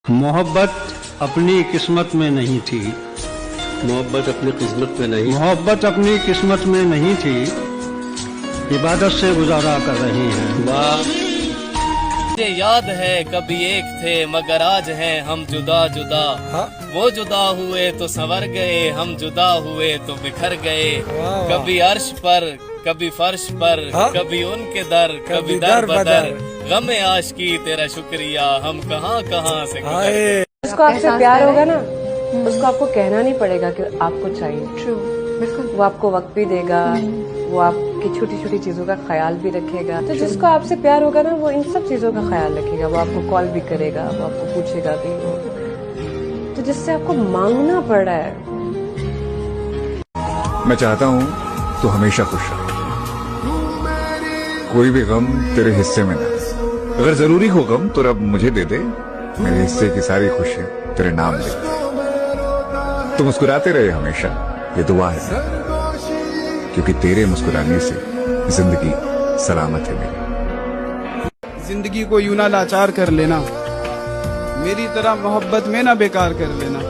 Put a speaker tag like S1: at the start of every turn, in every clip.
S1: मोहब्बत अपनी किस्मत में नहीं थी।
S2: मोहब्बत अपनी किस्मत में नहीं।
S1: मोहब्बत अपनी किस्मत में नहीं थी, इबादत से गुजारा कर रही हैं।
S2: वाह।
S3: मुझे याद है कभी एक थे मगर आज हैं हम जुदा जुदा। वो जुदा हुए तो संवर गए, हम जुदा हुए तो बिखर गए। कभी अर्श पर कभी फर्श पर, कभी उनके दर कभी दर बदर। गमे आशिकी तेरा शुक्रिया, हम कहाँ कहाँ से गुजर।
S4: उसको आपसे प्यार होगा ना, उसको आपको कहना नहीं पड़ेगा कि आपको चाहिए। ट्रू, बिल्कुल। वो आपको वक्त भी देगा, वो आपकी छोटी छोटी चीजों का ख्याल भी रखेगा। तो जिसको आपसे प्यार होगा ना, वो इन सब चीजों का ख्याल रखेगा। वो आपको कॉल भी करेगा, वो आपको पूछेगा भी। तो जिससे आपको मांगना पड़ रहा है।
S5: मैं चाहता हूँ तू हमेशा खुश रहे, कोई भी गम तेरे हिस्से में ना। अगर जरूरी हो गम तो रब मुझे दे दे, मेरे हिस्से की सारी खुशियां तेरे नाम दे। तू मुस्कुराते रहे हमेशा, ये दुआ है, क्योंकि तेरे मुस्कुराने से जिंदगी सलामत है मेरी।
S6: जिंदगी को यूं ना लाचार कर लेना, मेरी तरह मोहब्बत में ना बेकार कर लेना।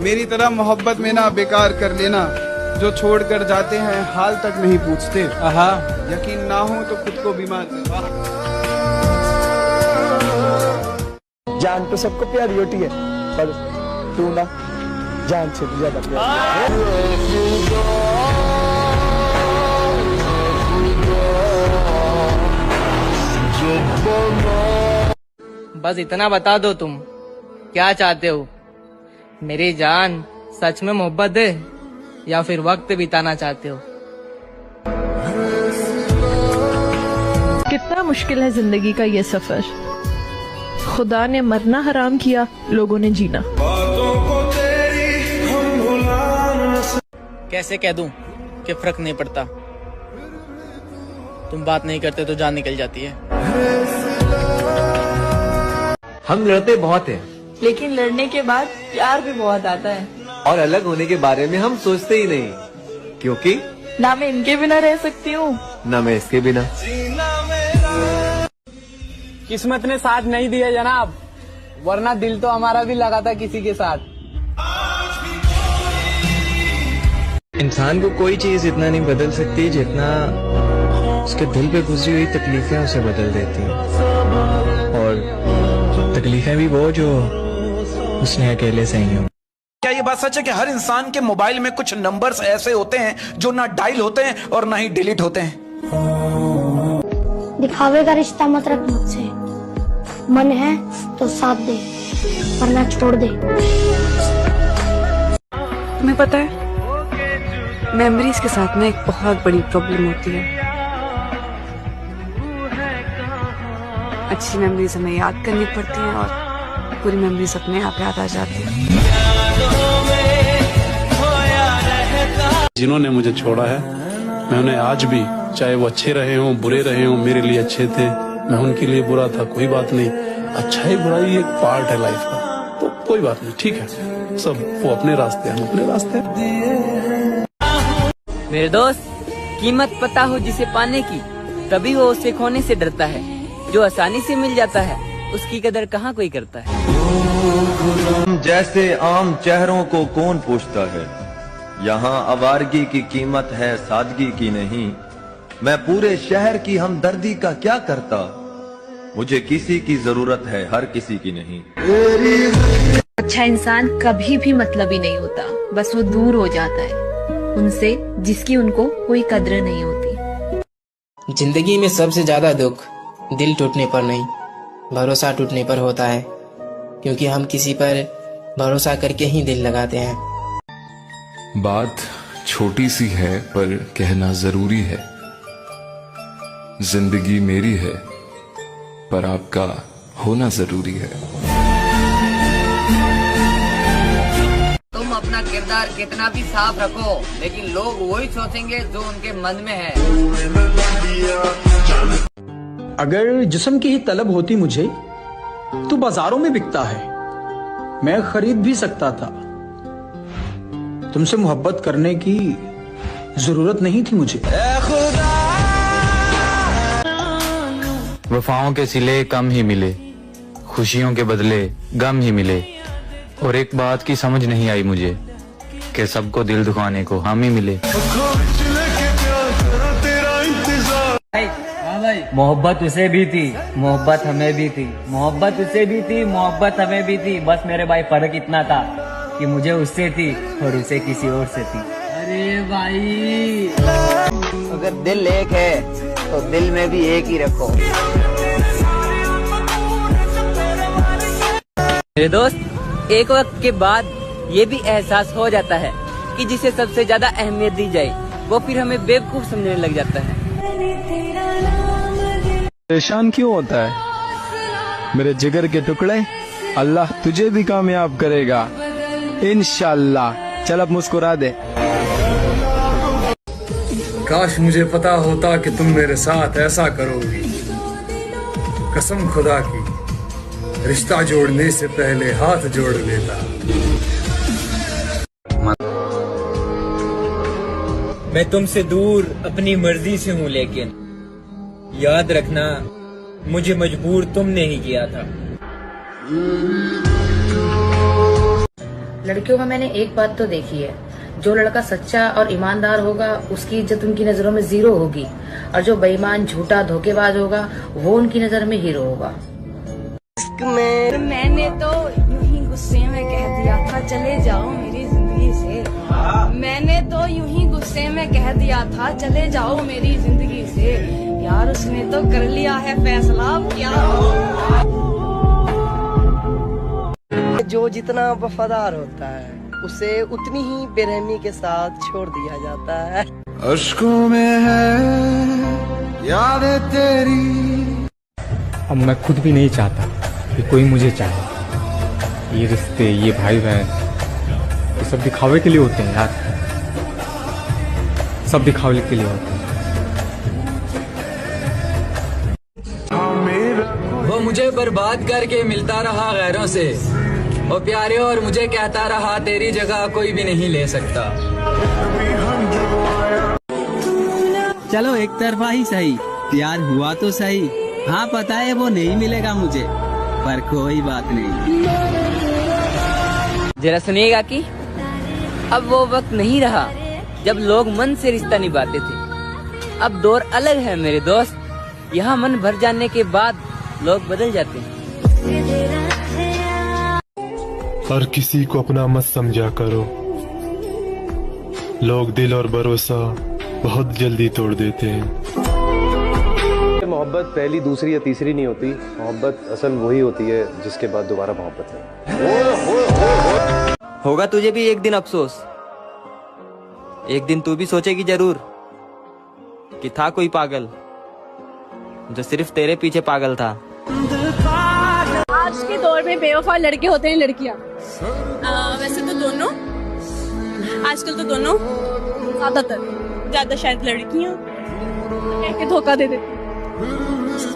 S6: मेरी तरह मोहब्बत में ना बेकार कर लेना। जो छोड़कर जाते हैं हाल तक नहीं पूछते। यकीन ना हो तो खुद को बीमार कर।
S7: जान तो सबको प्यारी होती है, पर तू ना जान से भी ज्यादा प्यारी।
S8: बस इतना बता दो, तुम क्या चाहते हो? मेरी जान सच में मोहब्बत है या फिर वक्त बिताना चाहते हो?
S9: कितना मुश्किल है जिंदगी का ये सफर। खुदा ने मरना हराम किया, लोगों ने जीना।
S8: कैसे कह दूं कि फर्क नहीं पड़ता? तुम बात नहीं करते तो जान निकल जाती है।
S2: हम लड़ते बहुत हैं,
S9: लेकिन लड़ने के बाद प्यार भी बहुत आता है।
S2: और अलग होने के बारे में हम सोचते ही नहीं, क्योंकि
S9: ना मैं इनके बिना रह सकती हूँ,
S2: न मैं इसके बिना।
S8: किस्मत ने साथ नहीं दिया जनाब, वरना दिल तो हमारा भी लगा था किसी के साथ।
S10: इंसान को कोई चीज इतना नहीं बदल सकती जितना उसके दिल पे गुजरी हुई तकलीफें उसे बदल देती हैं। और तकलीफें भी वो जो उसने अकेले सही हो।
S11: क्या ये बात सच है कि हर इंसान के मोबाइल में कुछ नंबर्स ऐसे होते हैं जो ना डायल होते हैं और ना ही डिलीट होते हैं?
S12: दिखावे का रिश्ता मत रख मुझसे, मन है तो साथ दे वरना छोड़ दे।
S4: तुम्हें पता है, मेमोरीज के साथ में एक बहुत बड़ी प्रॉब्लम होती है। अच्छी मेमोरीज हमें याद करनी पड़ती हैं और पूरी मेमोरीज अपने आप याद आ जाती हैं।
S1: जिन्होंने मुझे छोड़ा है, मैं उन्हें आज भी, चाहे वो अच्छे रहे हों बुरे रहे हों, मेरे लिए अच्छे थे, मैं उनके लिए बुरा था, कोई बात नहीं। अच्छाई बुराई एक पार्ट है लाइफ का, तो कोई बात नहीं, ठीक है। सब वो अपने रास्ते, हम अपने रास्ते।
S8: मेरे दोस्त, कीमत पता हो जिसे पाने की, तभी वो उसे खोने से डरता है। जो आसानी से मिल जाता है, उसकी कदर कहाँ कोई करता है।
S13: जैसे आम चेहरों को कौन पूछता है, यहाँ आवारगी की कीमत है सादगी की नहीं। मैं पूरे शहर की हमदर्दी का क्या करता, मुझे किसी की जरूरत है हर किसी की नहीं।
S9: अच्छा इंसान कभी भी मतलबी नहीं होता, बस वो दूर हो जाता है उनसे जिसकी उनको कोई कद्र नहीं होती।
S8: जिंदगी में सबसे ज्यादा दुख दिल टूटने पर नहीं, भरोसा टूटने पर होता है, क्योंकि हम किसी पर भरोसा करके ही दिल लगाते हैं।
S5: बात छोटी सी है पर कहना जरूरी है। जिंदगी मेरी है पर आपका होना जरूरी है।
S8: तुम अपना किरदार कितना भी साफ रखो, लेकिन लोग वही सोचेंगे जो उनके मन में है।
S7: अगर जिस्म की ही तलब होती मुझे तो बाजारों में बिकता है, मैं खरीद भी सकता था। तुमसे मोहब्बत करने की जरूरत नहीं थी मुझे।
S10: वफाओं के सिले कम ही मिले, खुशियों के बदले गम ही मिले। और एक बात की समझ नहीं आई मुझे कि सबको दिल दुखाने को हम ही मिले।
S3: मोहब्बत उसे भी थी, मोहब्बत हमें भी थी, मोहब्बत उसे भी थी, मोहब्बत हमें भी थी। बस मेरे भाई फर्क इतना था कि मुझे उससे थी और उसे किसी और से थी। अरे भाई,
S2: अगर दिल एक है तो दिल में भी एक ही रखो।
S3: मेरे दोस्त, एक वक्त के बाद ये भी एहसास हो जाता है कि जिसे सबसे ज्यादा अहमियत दी जाए वो फिर हमें बेवकूफ समझने लग जाता है।
S6: परेशान क्यों होता है मेरे जिगर के टुकड़े? अल्लाह तुझे भी कामयाब करेगा इंशाल्लाह। चल अब मुस्कुरा दे।
S1: काश मुझे पता होता कि तुम मेरे साथ ऐसा करोगी। कसम खुदा की, रिश्ता जोड़ने से पहले हाथ जोड़ लेता।
S10: मैं तुमसे दूर अपनी मर्जी से हूँ, लेकिन याद रखना मुझे मजबूर तुमने ही किया था।
S9: लड़कियों में मैंने एक बात तो देखी है, जो लड़का सच्चा और ईमानदार होगा उसकी इज्जत उनकी नजरों में जीरो होगी, और जो बेईमान झूठा धोखेबाज होगा वो उनकी नजर में हीरो होगा।
S12: मैंने तो यूं ही गुस्से में कह दिया था चले जाओ मेरी जिंदगी से। मैंने तो यूं ही गुस्से में कह दिया था चले जाओ मेरी जिंदगी से। यार उसने तो कर लिया है फैसला, क्या
S2: जो जितना वफादार होता है उसे उतनी ही बेरहमी के साथ छोड़ दिया जाता है।
S6: अश्कों में है यादें तेरी।
S10: अब मैं खुद भी नहीं चाहता कि कोई मुझे चाहे। ये रिश्ते, ये भाई बहन, ये सब दिखावे के लिए होते हैं यार, सब दिखावे के लिए होते हैं। वो मुझे बर्बाद करके मिलता रहा गैरों से, और प्यारे और मुझे कहता रहा तेरी जगह कोई भी नहीं ले सकता।
S3: चलो एक तरफा ही सही, प्यार हुआ तो सही। हाँ पता है वो नहीं मिलेगा मुझे, पर कोई बात नहीं। जरा सुनिएगा कि अब वो वक्त नहीं रहा जब लोग मन से रिश्ता निभाते थे। अब दौर अलग है मेरे दोस्त। यहाँ मन भर जाने के बाद लोग बदल जाते हैं।
S1: हर किसी को अपना मत समझा करो। लोग दिल और भरोसा बहुत जल्दी तोड़ देते हैं।
S2: मोहब्बत पहली, दूसरी या तीसरी नहीं होती। मोहब्बत असल वही होती है जिसके बाद दोबारा मोहब्बत है।
S3: होगा तुझे भी एक दिन अफसोस। एक दिन तू भी सोचेगी जरूर कि था कोई पागल जो सिर्फ तेरे पीछे पागल था।
S12: आज के दौर में बेवफा लड़के होते हैं लड़कियां? वैसे तो दोनों, आजकल तो दोनों, ज्यादा शायद लड़कियां कह के धोखा दे देती।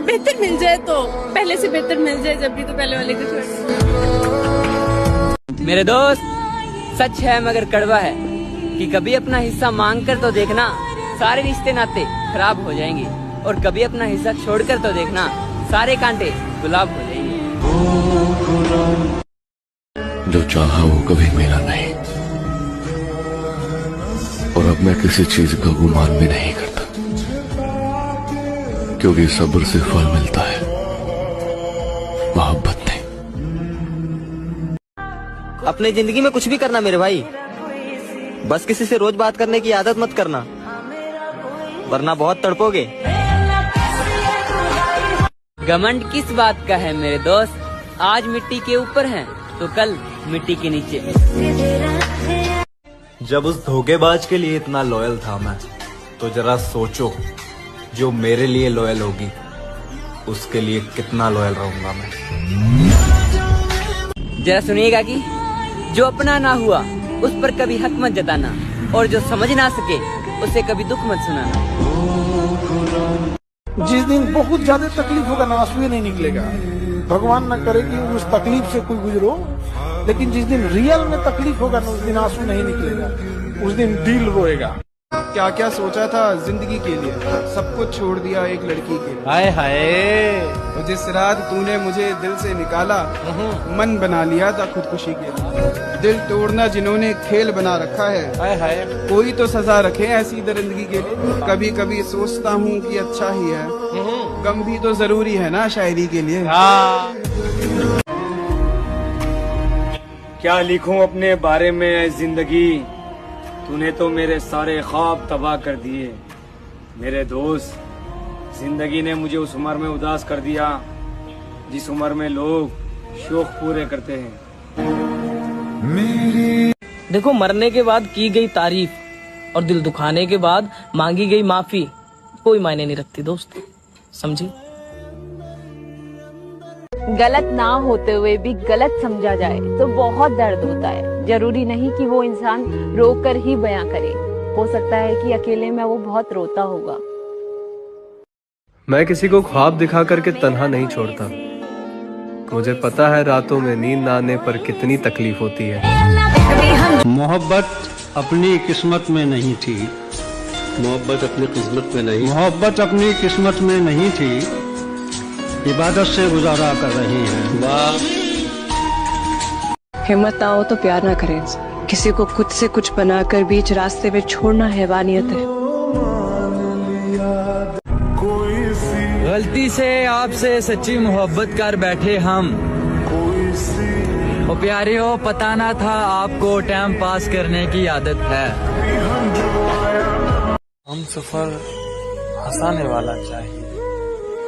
S12: बेहतर मिल जाए तो पहले से बेहतर मिल जाए, जब भी तो पहले वाले को छोड़।
S3: मेरे दोस्त, सच है मगर कड़वा है कि कभी अपना हिस्सा मांग कर तो देखना, सारे रिश्ते नाते खराब हो जाएंगे, और कभी अपना हिस्सा छोड़कर तो देखना, सारे कांटे गुलाब हो जाएंगे।
S1: जो चाहा वो कभी मेरा नहीं, और अब मैं किसी चीज का गुमान भी नहीं करता, क्योंकि सब्र से फल मिलता है, मोहब्बत नहीं।
S3: अपनी जिंदगी में कुछ भी करना मेरे भाई, बस किसी से रोज बात करने की आदत मत करना, वरना बहुत तड़पोगे। घमंड किस बात का है मेरे दोस्त? आज मिट्टी के ऊपर हैं तो कल मिट्टी के नीचे।
S2: जब उस धोखेबाज के लिए इतना लॉयल था मैं, तो जरा सोचो जो मेरे लिए लॉयल होगी उसके लिए कितना लॉयल रहूंगा मैं।
S3: जरा सुनिएगा कि जो अपना ना हुआ उस पर कभी हक मत जताना, और जो समझ ना सके उसे कभी दुख मत सुनाना।
S11: जिस दिन बहुत ज्यादा तकलीफ होगा ना, आंसू नहीं निकलेगा। भगवान ना करे कि उस तकलीफ से कोई गुजरो, लेकिन जिस दिन रियल में तकलीफ होगा ना, उस दिन आंसू नहीं निकलेगा, उस दिन दिल रोएगा।
S6: क्या क्या सोचा था जिंदगी के लिए, सब कुछ छोड़ दिया एक लड़की के लिए।
S3: हाय हाय,
S6: तो जिस रात तूने मुझे दिल से निकाला, मन बना लिया था खुदकुशी के लिए। दिल तोड़ना जिन्होंने खेल बना रखा है,
S3: हाय हाय,
S6: कोई तो सजा रखे ऐसी दरिंदगी के लिए। कभी कभी सोचता हूँ कि अच्छा ही है, गम भी तो जरूरी है ना शायरी के लिए।
S10: क्या लिखूं अपने बारे में ऐ जिंदगी, तूने तो मेरे सारे ख्वाब तबाह कर दिए। मेरे दोस्त, जिंदगी ने मुझे उस उम्र में उदास कर दिया जिस उम्र में लोग शौक पूरे करते हैं।
S3: देखो, मरने के बाद की गई तारीफ और दिल दुखाने के बाद मांगी गई माफी कोई मायने नहीं रखती दोस्त, समझी?
S12: गलत ना होते हुए भी गलत समझा जाए तो बहुत दर्द होता है। जरूरी नहीं कि वो इंसान रोकर ही बयां करे, हो सकता है कि अकेले में वो बहुत रोता होगा।
S10: मैं किसी को ख्वाब दिखा करके तन्हा नहीं छोड़ता। मुझे पता है रातों में नींद ना आने पर कितनी तकलीफ होती है।
S1: मोहब्बत अपनी किस्मत में नहीं थी, मोहब्बत अपनी किस्मत में नहीं, मोहब्बत अपनी किस्मत में नहीं थी, इबादत से गुजारा कर रही हैं। वाह,
S4: हिम्मत ना हो तो प्यार ना करें। किसी को खुद से कुछ बनाकर बीच रास्ते में छोड़ना हैवानियत है।
S10: गलती से आपसे सच्ची मोहब्बत कर बैठे हम, ओ प्यारे हो, पता ना था आपको टाइम पास करने की आदत है।
S3: हम सफर हंसाने वाला चाहिए,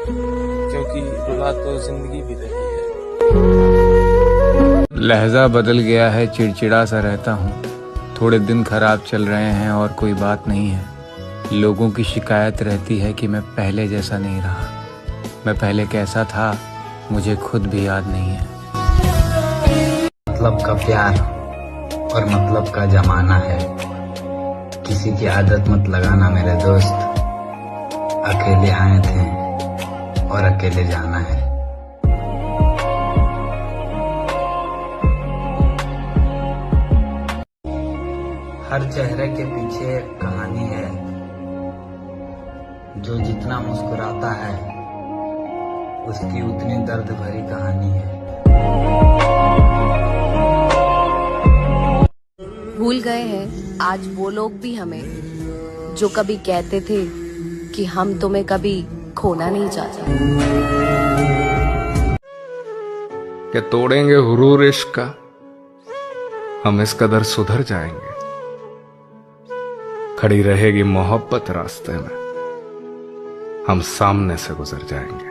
S3: क्योंकि रुला तो जिंदगी भी रही है।
S10: लहजा बदल गया है, चिड़चिड़ा सा रहता हूँ। थोड़े दिन खराब चल रहे हैं और कोई बात नहीं है। लोगों की शिकायत रहती है कि मैं पहले जैसा नहीं रहा। मैं पहले कैसा था मुझे खुद भी याद नहीं है।
S14: मतलब का प्यार और मतलब का जमाना है, किसी की आदत मत लगाना मेरे दोस्त। अकेले आए थे और अकेले जाना है। हर चेहरे के पीछे एक कहानी है, जो जितना मुस्कुराता है उसकी उतनी दर्द भरी कहानी है।
S9: भूल गए हैं आज वो लोग भी हमें, जो कभी कहते थे कि हम तुम्हें कभी खोना नहीं चाहते।
S5: क्या तोड़ेंगे हुरूर इश्क का, हम इस कदर सुधर जाएंगे। खड़ी रहेगी मोहब्बत रास्ते में, हम सामने से गुजर जाएंगे।